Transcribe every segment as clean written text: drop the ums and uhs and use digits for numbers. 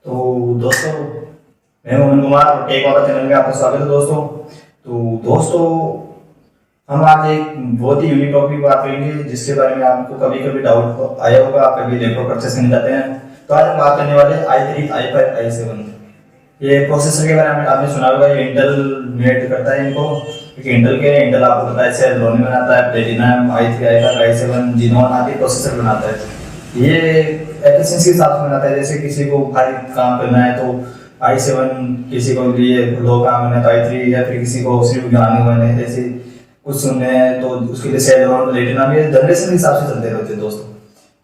तो दोस्तों, मैं हूं अमन कुमार और टेक वाला चैनल में आपका स्वागत है दोस्तों। तो दोस्तों, हम आज एक बहुत ही यूनिक टॉपिक पर बात करेंगे जिसके बारे में आपको कभी कभी डाउट आया होगा। आप कभी लैपटॉप परचेस करने जाते हैं तो आज हम बात करने वाले हैं i3, i5, i7। ये प्रोसेसर के बारे में आपने सुना होगा। ये इंटेल मेड करता है इनको, क्योंकि इंटेल आपको पता है सेलेरॉन में बनाता है, platinum, i3, i5, i7, xenon आदि प्रोसेसर बनाता है। ये एफिशिएंसी के हिसाब से बनाता है। जैसे किसी को भारी काम करना है तो i7, किसी को लिए लो काम करना है तो i3, या फिर किसी को सिर्फ गाने वाने जैसे कुछ सुनने हैं तो उसके लिए सेलेरॉन, प्लेटिनम, ये जनरेशन के हिसाब से चलते रहते हैं दोस्तों।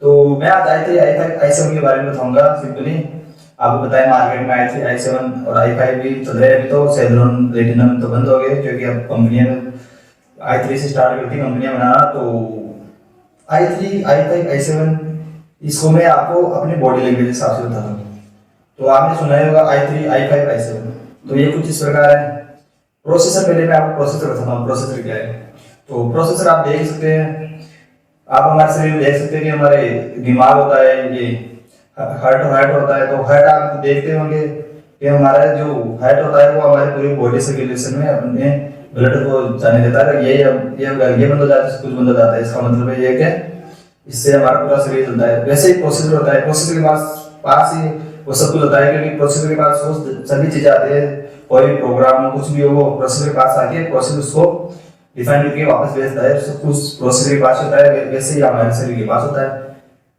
तो मैं आज i3, i5, i7 के बारे में बताऊंगा। सिंपली आपको पता है मार्केट में i3, i7 और i5 भी चल रहे हैं। अभी तो सेलेरॉन, प्लेटिनम तो बंद हो गए क्योंकि अब कंपनियां i3 से स्टार्ट करती कंपनियां बनाना। तो i3, i5, i7 इसको मैं आपको अपने बॉडी लैंग्वेज के हिसाब से बताता हूँ। तो आपने सुना ही होगा i3, i5, i7। तो ये कुछ इस प्रकार है। प्रोसेसर, पहले मैं आपको प्रोसेसर बताता हूँ प्रोसेसर क्या है। तो प्रोसेसर आप देख सकते हैं, आप हमारे शरीर में देख सकते हैं कि हमारे दिमाग होता है, ये हार्ट होता है। तो हार्ट आप देखते होंगे कि हमारा जो हार्ट होता है वो हमारे पूरी बॉडी सर्कुलेशन में अपने ब्लड को जाने देता है। ये बंद हो जाता है, कुछ बंद हो जाता है। इसका मतलब है ये कि इससे हमारा पूरा शरीर चलता है। वैसे ही प्रोसेसर होता है। प्रोसेसर के पास ही वो सब कुछ होता है, क्योंकि प्रोसेसर के पास वो सभी चीजें आती है। कोई भी प्रोग्राम हो, कुछ भी हो, वो प्रोसेसर के पास आके प्रोसेसर उसको डिफाइन करके वापस भेजता है। सब कुछ प्रोसेसर के पास होता है। वैसे ही हमारे शरीर के पास होता है,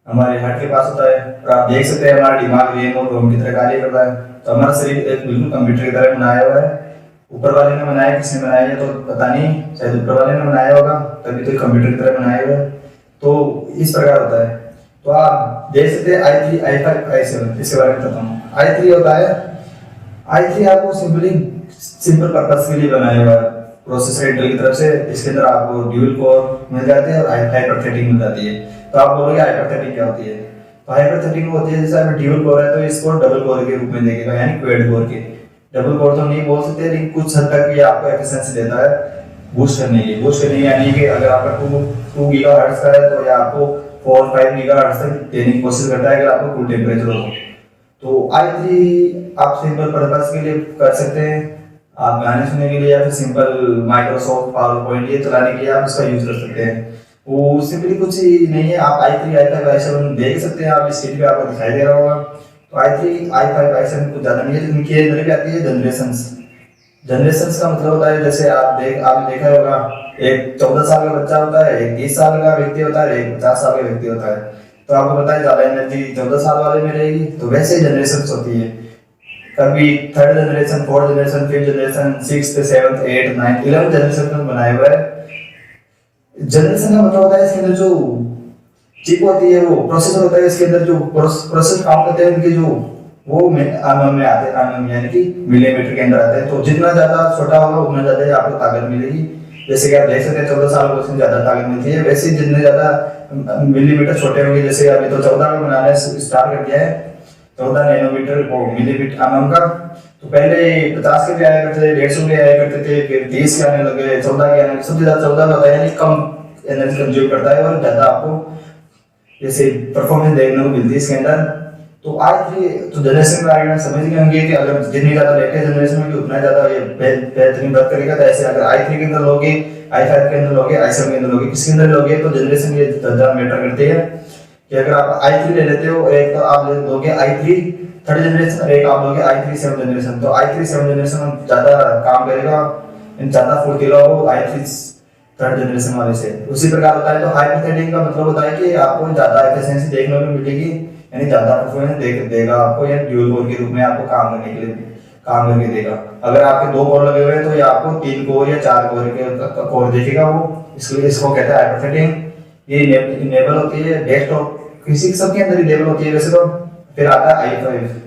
हमारे हार्ट के पास होता है। और आप देख सकते हैं हमारा दिमाग रेम और रोम की तरह कार्य करता है। तो हमारा शरीर एक बिल्कुल कंप्यूटर की तरह बनाया हुआ है। ऊपर वाले ने बनाया, किसने बनाया है तो पता नहीं, शायद ऊपर वाले ने बनाया होगा, तभी तो कंप्यूटर की तरह बनाया हुआ है। तो इस प्रकार होता है। तो आप देख सकते हैं i3, i5, i7। इसके बारे में बताता हूँ। i3 होता है, i3 आपको सिंपल पर्पस के लिए बनाया हुआ है प्रोसेसर इंटेल की तरफ से। इसके अंदर आपको ड्यूल कोर मिल जाते हैं और हाइपरथेटिक मिल जाती है। तो आप बोलोगे हाइपरथेटिक क्या होती है? तो हाइपरथेटिक होती है, जैसे अगर ड्यूल कोर है तो इसको डबल कोर के रूप में देखेगा, यानी क्वाड कोर के। डबल कोर तो नहीं बोल सकते, लेकिन कुछ हद तक ये आपको एफिशिएंसी देता है बूस्ट करने की। यानी कि अगर आपका 2 गीगाहर्ट्ज का है तो ये आपको 4-5 गीगाहर्ट्ज तक देने की कोशिश करता है, अगर आपको कूल टेम्परेचर हो। तो i3 आप सिंपल पर्पस के लिए कर सकते हैं, आप गाने सुनने के लिए, या फिर सिंपल माइक्रोसॉफ्ट पावर पॉइंट ये चलाने के लिए आप इसका यूज कर सकते हैं। वो सिंपली कुछ ही नहीं है। आप i3, i5, i7 देख सकते हैं, आप स्क्रीन पे आपको दिखाई दे रहा होगा। तो i3, i5, i7 कुछ ज्यादा नहीं है। इनकी अंदर भी आती है जनरेशंस का मतलब होता है, जैसे आपने देखा होगा, एक 14 साल का बच्चा होता है, एक 30 साल का व्यक्ति होता है, एक 50 साल का व्यक्ति होता है। तो आपको पता है ज्यादा एनर्जी 14 साल वाले में रहेगी। तो वैसे ही जनरेशंस होती है, कभी third generation, fourth generation, fifth generation, sixth, seventh, eight, ninth, 11 generation में बनाया हुआ है। जनरेशन का मतलब होता है इसके अंदर जो चिप होती है, वो प्रोसेसर होता है। इसके अंदर जो प्रोसेस काम करते हैं उनके जो वो mm में आते हैं, यानी कि मिलीमीटर के अंदर आते हैं। तो जितना ज्यादा छोटा होगा उतना ज्यादा आपको ताकत मिलेगी। जैसे कि आप देख सकते हैं 14 साल को ज्यादा ताकत मिलती है। वैसे जितने ज्यादा मिलीमीटर छोटे होंगे, जैसे अभी तो 14 में बनाना स्टार्ट कर दिया है, 14 नैनोमीटर वो मिलीमीटर का। तो पहले 50 के भी आया करते थे, 150 के आया करते थे, फिर 30 के आने लगे, 14 के आने, सबसे ज्यादा 14 होता है, यानी कम एनर्जी कंज्यूम करता है और ज्यादा आपको जैसे परफॉर्मेंस देखने को मिलती है इसके अंदर। तो i3 तो जनरेशन में आगे समझ गए होंगे कि अगर जितनी ज्यादा लेटेस्ट जनरेशन में उतना ज्यादा ये बेहतरीन बात करेगा। तो ऐसे अगर i3 के अंदर लोगे, i5 के अंदर लोगे, i7 के अंदर लोगे, किसके अंदर लोगे, तो जनरेशन ये ज्यादा मैटर करती है। कि अगर आप i3 ले लेते हो, एक तो आप लोगे i3 थर्ड जनरेशन और एक आप लोगे i3 सेवन जनरेशन। तो i3 सेवन जनरेशन ज्यादा काम करेगा, ज्यादा फुर्तीला हो i3 थर्ड जनरेशन वाले से। उसी प्रकार होता है। तो हाइपरथेटिक का मतलब होता है कि आपको ज्यादा एफिशिएंसी देखने को मिलेगी, यानी ज्यादा परफॉर्मेंस देगा आपको, या ड्यूल कोर के रूप में आपको काम करने के लिए काम करके देगा। अगर आपके 2 कोर लगे हुए हैं तो ये आपको 3 कोर या 4 कोर के कोर देखेगा वो, इसलिए इसको कहते हैं हाइपरथेटिक। ये इनेबल होती है डेस्कटॉप, किसी सबके अंदर इनेबल होती है वैसे तो। फिर आता है i5।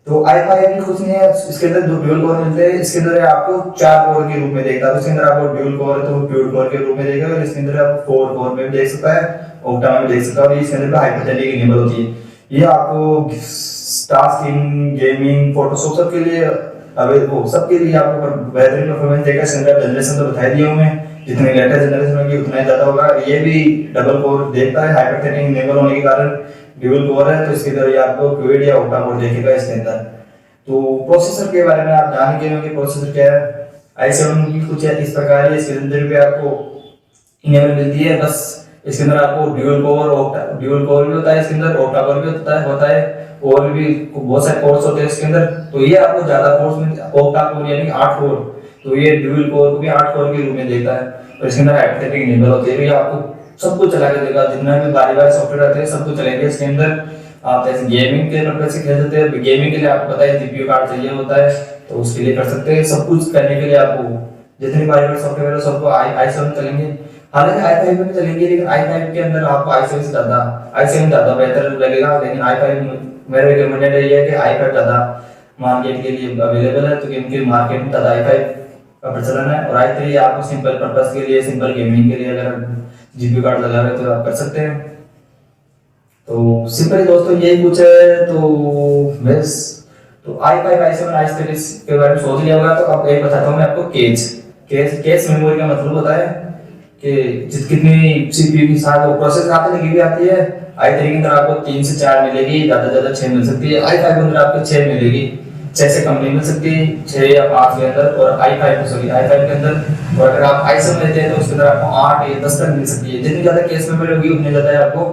तो i5 भी कुछ नहीं है, इसके अंदर दो ड्यूल कोर मिलते हैं। इसके अंदर आपको 4 कोर के रूप में देखता है। इसके अंदर आपको ड्यूल कोर है तो ड्यूल कोर के रूप में देखेगा, और इसके अंदर आप 4 कोर में भी देख सकता है, ऑक्टा में भी देख सकता है। और इसके अंदर हाइपरथेटिक इनेबल होती है। ये आपको टास्किंग, गेमिंग, फोटोशॉप सब के लिए वो सबके लिए आपको बेहतरीन परफॉर्मेंस देगा। इसके अंदर जनरेशन तो बताई दिया हूं मैं, जितने लेटेस्ट जनरेशन होगी उतना ही ज्यादा होगा। ये भी डबल कोर देखता है, हाइपरथेटिक इनेबल होने के कारण ड्यूल कोर है, तो इसके अंदर ये आपको क्यूड या ऑक्टा कोर देखेगा इसके अंदर। तो प्रोसेसर के बारे में आप जान गए होंगे प्रोसेसर क्या है। i7 की कुछ इस प्रकार है, इसके अंदर भी आपको इनेबल मिलती है। बस इसके अंदर आपको ड्यूल कोर भी होता है, इसके अंदर ऑक्टा कोर भी होता है और भी बहुत सारे कोर्स होते हैं इसके अंदर। तो ये आपको ज्यादा कोर्स में ऑक्टा कोर यानी 8 कोर, तो ये ड्यूल कोर को भी 8 कोर के रूप में देता है। और इसके अंदर हाइपोथेटिक इनेबल होती है, ये आपको सब कुछ चला के देगा, जितना भी बारी सॉफ्टवेयर आते हैं सब कुछ चलेंगे इसके अंदर। आप जैसे गेमिंग के पर्पज से खेल सकते हैं, गेमिंग के लिए आपको पता है जीपीयू कार्ड चाहिए होता है, तो उसके लिए कर सकते हैं। सब कुछ करने के लिए आपको जितनी बारी सॉफ्टवेयर है सबको i7 चलेंगे। हालांकि i5 में भी चलेंगे, लेकिन i5 के अंदर आपको i7 से ज्यादा बेहतर लगेगा। लेकिन i5 मेरा रिकमेंडेड है कि i5 ज्यादा मार्केट के लिए अवेलेबल है, तो क्योंकि मार्केट में ज्यादा i5 का प्रचलन है। और i3 आपको सिंपल पर्पस के लिए, सिंपल गेमिंग के लिए अगर जीपीयू कार्ड लगा रहे तो आप कर सकते हैं। तो सिंपल दोस्तों यही कुछ है। तो बस तो i5 i7 i3 के बारे में सोच लिया होगा। तो अब एक बताता हूँ मैं आपको कैश मेमोरी का मतलब होता है कि कितनी सीपीयू के साथ वो प्रोसेसर आते हैं, आती है। i3 के अंदर आपको 3 से 4 मिलेगी, ज्यादा 6 मिल सकती है। i5 के अंदर आपको 6 मिलेगी, 6 से कम नहीं मिल सकती, 6 या 5 के अंदर। और i5 के अंदर, और अगर आप i7 लेते हैं तो उसके अंदर आपको 8 या 10 तक मिल सकती है। जितनी ज्यादा कैश मेमोरी होगी उतनी ज्यादा आपको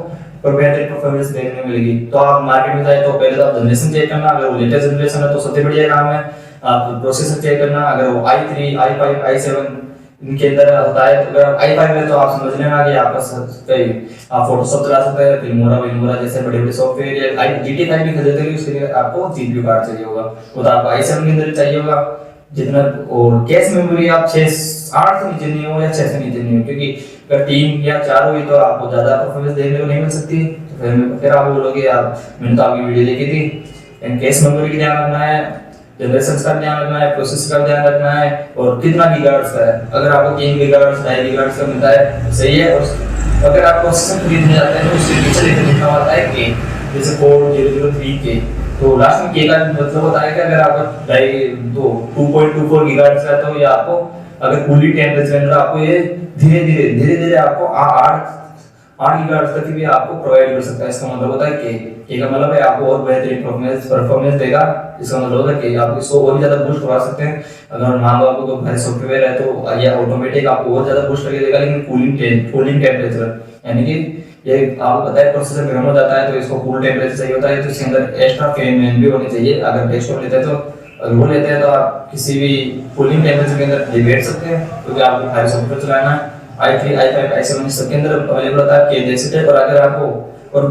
बेहतर परफॉर्मेंस देखने मिलेगी। तो आप मार्केट में जाए तो पहले तो आप जनरेशन चेक करना, अगर वो लेटेस्ट जनरेशन है तो सबसे बढ़िया काम है। आप प्रोसेसर चेक करना, अगर वो i3 i5 i7 इनके अंदर होता है, तो अगर i5 में तो आप समझ लेना कि आप फोटोशॉप चला सकते हैं, फिल्मोरा जैसे बड़े सॉफ्टवेयर, या GT5 भी खरीदते हैं, उसके लिए आपको जीपीयू कार्ड चाहिए होगा, वो तो आपको i7 के अंदर चाहिए होगा जितना। और कैश मेमोरी आप 8 से नीचे नहीं हो या 6 से नीचे नहीं हो, क्योंकि अगर 3 या 4 हुई तो आपको ज्यादा परफॉर्मेंस देखने को नहीं मिल सकती। तो फिर आप बोलोगे यार मैंने तो आपकी वीडियो देखी थी। कैश मेमोरी का ध्यान रखना है, जनरेशन का ध्यान रखना है, प्रोसेसर का ध्यान रखना है, और कितना गीगाहर्ट्ज का है। अगर आपको 3 गीगाहर्ट्ज 2.5 गीगाहर्ट्ज का मिलता है सही है। और अगर आप प्रोसेसर खरीदने जाते हैं तो उसके पीछे लिखा होता है के, जैसे 4003K, तो लास्ट में के का मतलब होता है कि अगर आपका 2.24 गीगाहर्ट्ज का है तो ये आपको अगर कूलिंग टेम्परेचर अंदर आपको ये धीरे धीरे आपको 8 गीगाहर्ट्ज तक भी आपको प्रोवाइड कर सकता है। इसका मतलब होता है के का मतलब है आपको और बेहतरीन परफॉर्मेंस देगा। इसका मतलब होता है कि आप इसको और भी ज्यादा बूस्ट करवा सकते हैं। अगर मान लो आपको कोई भारी सॉफ्टवेयर है तो ये ऑटोमेटिक आपको और ज्यादा बूस्ट करके देगा, लेकिन कूलिंग टेम्परेचर यानी कि ये आपको पता है प्रोसेसर गर्म हो जाता है तो इसको कूल टेम्परेचर चाहिए होता है, तो इसके अंदर एक्स्ट्रा फैन भी होनी चाहिए। अगर डेस्कटॉप लेते हैं तो अगर वो लेते हैं तो आप किसी भी कूलिंग टेम्परेचर के अंदर बैठ सकते हैं, क्योंकि आपको भारी सॉफ्टवेयर चलाना है। i3 i5 i7 सबके अंदर अवेलेबल होता है के देख सकते हैं। और अगर आपको और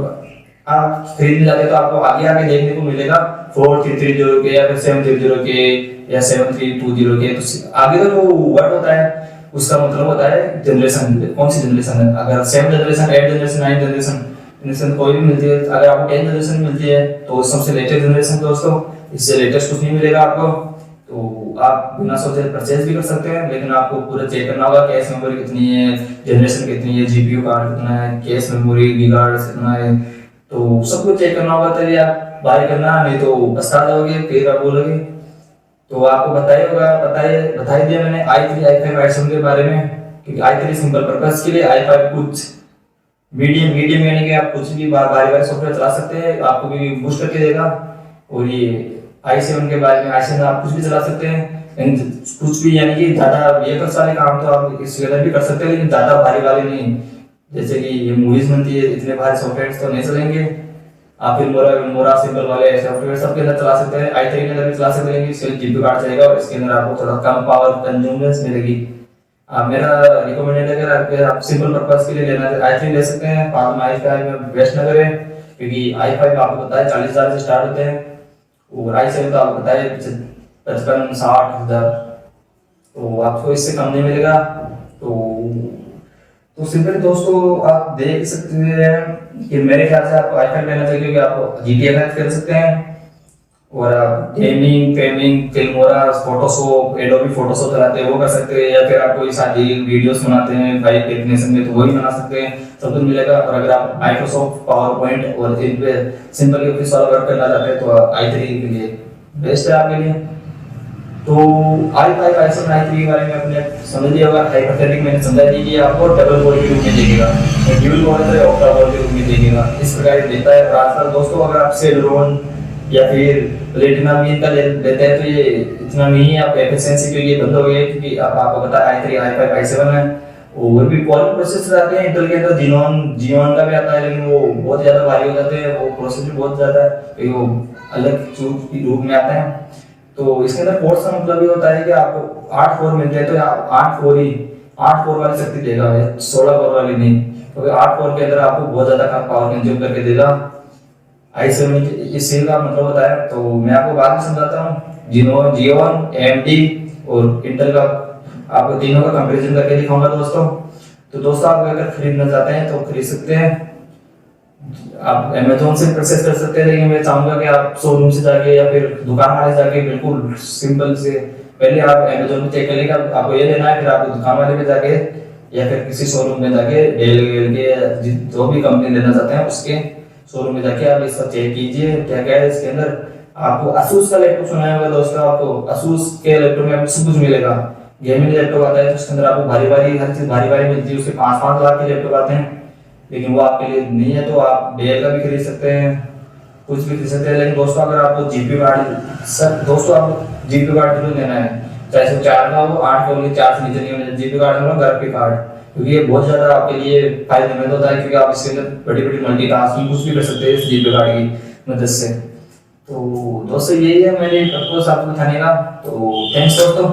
आप खरीदने जाते हैं तो आपको आगे देखने को मिलेगा 4330 के या फिर 730 के या 7320 के। तो आगे का जो वर्ड होता है उसका मतलब होता है जनरेशन, कौन सी जनरेशन है। अगर 7 जनरेशन 8 जनरेशन 9 जनरेशन कोई भी मिलती है, अगर आपको 10 जनरेशन मिलती है तो सबसे लेटेस्ट जनरेशन दोस्तों, इससे लेटेस्ट कुछ नहीं मिलेगा आपको। तो आप बिना सोचे परचेज भी कर सकते हैं, लेकिन आपको पूरा चेक करना होगा कैश मेमोरी कितनी है, जनरेशन कितनी है, जीपीयू कार्ड कितना है, कैश मेमोरी गीगाहर्ट्ज कितना है, तो सब कुछ चेक करना होगा तभी आप बाय करना, नहीं तो पछता जाओगे फिर आप बोलोगे। तो आपको बता दिया मैंने i3 i5 i7 के बारे में, क्योंकि i3 सिंपल पर्पस के लिए, i5 कुछ मीडियम यानी कि आप कुछ भी बारी सॉफ्टवेयर चला सकते हैं, आपको भी बूस्ट करके देगा। और ये i7 के बारे में, i7 आप कुछ भी चला सकते हैं, कुछ भी यानी कि ज्यादा वेहिकल्स वाले काम तो आप इसके अंदर भी कर सकते हैं, लेकिन ज्यादा भारी वाले नहीं। जैसे कि ये मूवीज बनती है, इतने भारी सॉफ्टवेयर तो नहीं चलेंगे। आप फिल्मोरा सिंपल वाले सॉफ्टवेयर सबके अंदर चला सकते हैं, i3 के अंदर भी चला सकते हैं, इसके जीपीयू कार्ड चलेगा और इसके अंदर आपको थोड़ा कम पावर कंज्यूमेंस मिलेगी। मेरा रिकमेंडेड है अगर आप सिंपल पर्पस के लिए लेना है i3 ले सकते हैं। बाद में i5 में वेस्ट ना करें, क्योंकि i5 आपको पता है 40,000 से स्टार्ट होते हैं, और i7 तो आपको पता है 55-60,000, तो आपको इससे कम नहीं मिलेगा। तो सिंपल दोस्तों आप देख सकते हैं कि मेरे ख्याल से आपको i5 लेना चाहिए, क्योंकि आप GTA 5 खेल सकते हैं, और आप gaming Filmora Photoshop Adobe Photoshop चलाते हैं वो कर सकते हैं, या फिर आप कोई शादी वीडियोस बनाते हैं फाइल डेफिनेशन में तो वो भी बना सकते हैं, सब कुछ मिलेगा। और अगर आप माइक्रोसॉफ्ट पावर पॉइंट और इन पे सिंपल ऑफिस वाला वर्क करना चाहते हैं तो i3 के लिए बेस्ट है आपके लिए। तो i5 के बारे में अपने समझ लिया होगा। हाइपोथेटिक मैंने समझा दी कि आपको डबल कोर के रूप में देखेगा, ड्यूल कोर है तो ऑक्टा कोर के रूप में देखेगा, इस प्रकार से देता है। और आजकल दोस्तों अगर आप सेलेरॉन या फिर प्लेटिना भी का लेते हैं तो ये इतना नहीं है, आप एफिशिएंसी के लिए बंद हो गए क्योंकि अब आपको पता है i3 i5 i7 है। और भी कॉलिंग प्रोसेसर आते हैं इंटेल के अंदर, जिनोन का भी आता है, लेकिन वो बहुत ज्यादा भारी हो जाते हैं, वो प्रोसेसर भी बहुत ज्यादा है, तो वो अलग चूज के रूप में आते हैं। तो इसके अंदर कोर्स का मतलब ये होता है कि आपको 8 कोर मिलते हैं तो आप 8 कोर वाली शक्ति देगा, 16 कोर वाली नहीं, क्योंकि 8 कोर के अंदर आपको बहुत ज्यादा पावर कंज्यूम करके देगा। i7 इस सेल का मतलब होता है। तो मैं आपको बाद में समझाता हूँ जियोन, AMD और इंटेल का आपको तीनों का कंपैरिजन करके दिखाऊंगा दोस्तों। तो दोस्तों आप अगर खरीदना चाहते हैं तो खरीद सकते हैं, आप Amazon से परचेस कर सकते हैं, लेकिन मैं चाहूंगा कि आप शोरूम से जाके या फिर दुकान वाले जाके बिल्कुल सिंपल से पहले आप Amazon पे चेक करिएगा आपको ये लेना है, फिर आपको दुकान वाले पे जाके या फिर किसी शोरूम में जाके डेल के जो भी कंपनी लेना चाहते हैं उसके शोरूम में जाके आप इसका चेक कीजिए क्या क्या है इसके अंदर। आपको Asus का लैपटॉप सुना होगा दोस्तों, आपको Asus के लैपटॉप में आपको सब कुछ मिलेगा। गेमिंग लैपटॉप आता है तो उसके अंदर आपको भारी हर चीज भारी मिलती है, उसके 5-5 लाख के लैपटॉप आते हैं, लेकिन वो आपके लिए नहीं है। तो आप डेल का भी खरीद सकते हैं, कुछ भी खरीद सकते हैं। लेकिन दोस्तों अगर आपको जीपीयू कार्ड दोस्तों आपको जीपीयू कार्ड जरूर लेना है, चाहे वो 4 का हो, 8 का हो, 4 से नीचे नहीं होना। जीपीयू कार्ड मतलब घर पे कार्ड, क्योंकि ये बहुत ज्यादा आपके लिए फायदेमंद होता है, क्योंकि आप इसके अंदर बड़ी मल्टीटास्किंग कुछ भी कर सकते हैं इस जीपीयू कार्ड की मदद से। तो दोस्तों यही है मेरे पर्पस आपको बताने का। तो थैंक्स दोस्तों।